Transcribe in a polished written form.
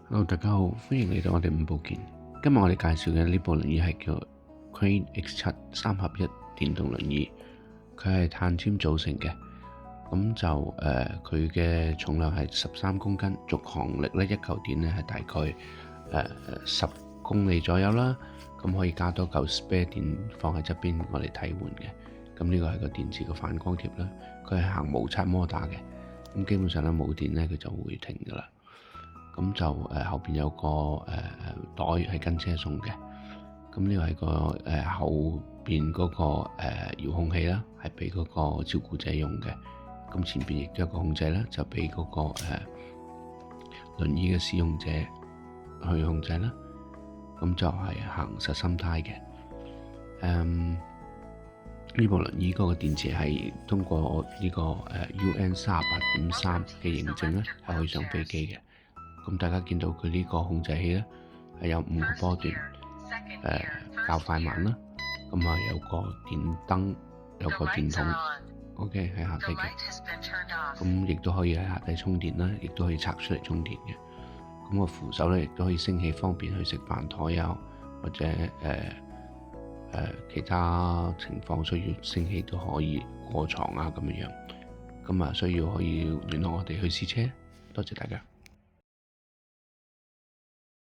Hello，大家好，歡迎嚟到我哋五部件。今日我哋介紹嘅呢部輪椅係叫 Crane X7 三合一電動輪椅，佢係碳纖組成嘅。咁就佢嘅重量係13公斤，續航力呢一嚿電呢係大概10公里左右啦。咁可以加多嚿 spare 電放喺側邊，我哋替換嘅。咁呢個係個電池嘅反光貼啦。佢係行無刷摩打嘅。咁基本上咧冇電咧佢就會停㗎啦。咁就後邊有個袋係跟車送嘅。咁呢個係個後邊嗰個遙控器啦，係俾嗰個照顧者用嘅。咁前邊亦都有個控制啦，就俾嗰個輪椅嘅使用者去控制啦。咁就係行實心胎嘅。呢部輪椅嗰個電池係通過我呢個UN38.3嘅認證咧，係可以上飛機嘅。咁大家見到佢呢個控制器咧係有5個波段，較快慢啦。咁啊有個電燈，有個電筒 ，OK 喺下底嘅。咁亦都可以喺下底充電啦，亦都可以拆出嚟充電嘅。咁個扶手咧亦都可以升起，方便去食飯台啊，或者其他情況需要升起都可以過床啊咁樣。咁啊需要可以聯絡我哋去試車。多謝大家。